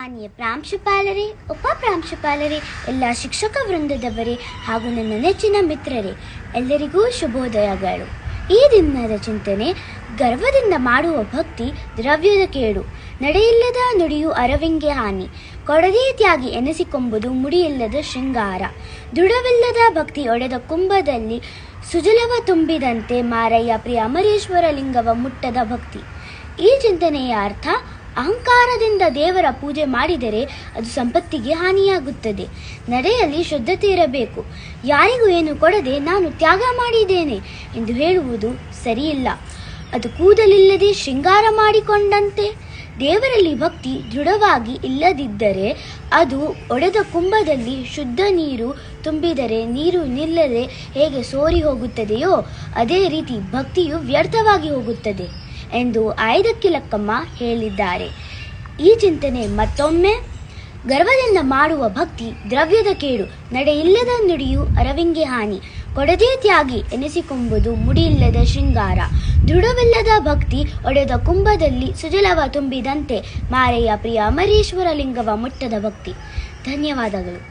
ಮಾನ್ಯ ಪ್ರಾಂಶುಪಾಲರೇ, ಉಪಪ್ರಾಂಶುಪಾಲರೇ, ಎಲ್ಲ ಶಿಕ್ಷಕ ವೃಂದದವರೇ ಹಾಗೂ ನನ್ನ ನೆಚ್ಚಿನ ಮಿತ್ರರೇ, ಎಲ್ಲರಿಗೂ ಶುಭೋದಯಗಳು. ಈ ದಿನದ ಚಿಂತನೆ: ಗರ್ವದಿಂದ ಮಾಡುವ ಭಕ್ತಿ ದ್ರವ್ಯದ ಕೇಡು, ನಡೆಯಿಲ್ಲದ ನುಡಿಯು ಅರವಿಂಗೆ ಹಾನಿ, ಕೊಡದೇ ತ್ಯಾಗಿ ಎನಿಸಿಕೊಂಬುದು ಮುಡಿಯಿಲ್ಲದ ಶೃಂಗಾರ, ದೃಢವಿಲ್ಲದ ಭಕ್ತಿ ಒಡೆದ ಕುಂಭದಲ್ಲಿ ಸುಜಲವ ತುಂಬಿದಂತೆ, ಮಾರಯ್ಯ ಪ್ರಿಯ ಅಮರೇಶ್ವರ ಲಿಂಗವ ಮುಟ್ಟದ ಭಕ್ತಿ. ಈ ಚಿಂತನೆಯ ಅರ್ಥ: ಅಹಂಕಾರದಿಂದ ದೇವರ ಪೂಜೆ ಮಾಡಿದರೆ ಅದು ಸಂಪತ್ತಿಗೆ ಹಾನಿಯಾಗುತ್ತದೆ. ನಡೆಯಲ್ಲಿ ಶುದ್ಧತೆ ಇರಬೇಕು. ಯಾರಿಗೂ ಏನು ಕೊಡದೆ ನಾನು ತ್ಯಾಗ ಮಾಡಿದ್ದೇನೆ ಎಂದು ಹೇಳುವುದು ಸರಿಯಿಲ್ಲ. ಅದು ಕೂದಲಿಲ್ಲದೆ ಶೃಂಗಾರ ಮಾಡಿಕೊಂಡಂತೆ. ದೇವರಲ್ಲಿ ಭಕ್ತಿ ದೃಢವಾಗಿ ಇಲ್ಲದಿದ್ದರೆ ಅದು ಒಡೆದ ಕುಂಭದಲ್ಲಿ ಶುದ್ಧ ನೀರು ತುಂಬಿದರೆ ನೀರು ನಿಲ್ಲದೆ ಹೇಗೆ ಸೋರಿ ಹೋಗುತ್ತದೆಯೋ ಅದೇ ರೀತಿ ಭಕ್ತಿಯು ವ್ಯರ್ಥವಾಗಿ ಹೋಗುತ್ತದೆ ಎಂದು ಆಯ್ದಕ್ಕಿ ಲಕ್ಕಮ್ಮ ಹೇಳಿದ್ದಾರೆ. ಈ ಚಿಂತನೆ ಮತ್ತೊಮ್ಮೆ: ಗರ್ವದಿಂದ ಮಾಡುವ ಭಕ್ತಿ ದ್ರವ್ಯದ ಕೇಡು, ನಡೆಯಿಲ್ಲದ ನುಡಿಯು ಅರವಿಂಗೆ ಹಾನಿ, ಕೊಡದೇ ತ್ಯಾಗಿ ಎನಿಸಿಕೊಂಬುದು ಮುಡಿಯಿಲ್ಲದ ಶೃಂಗಾರ, ದೃಢವಿಲ್ಲದ ಭಕ್ತಿ ಒಡೆದ ಕುಂಭದಲ್ಲಿ ಸುಜಲವ ತುಂಬಿದಂತೆ, ಮಾರಯ್ಯ ಪ್ರಿಯ ಅಮರೇಶ್ವರ ಲಿಂಗವ ಮುಟ್ಟದ ಭಕ್ತಿ. ಧನ್ಯವಾದಗಳು.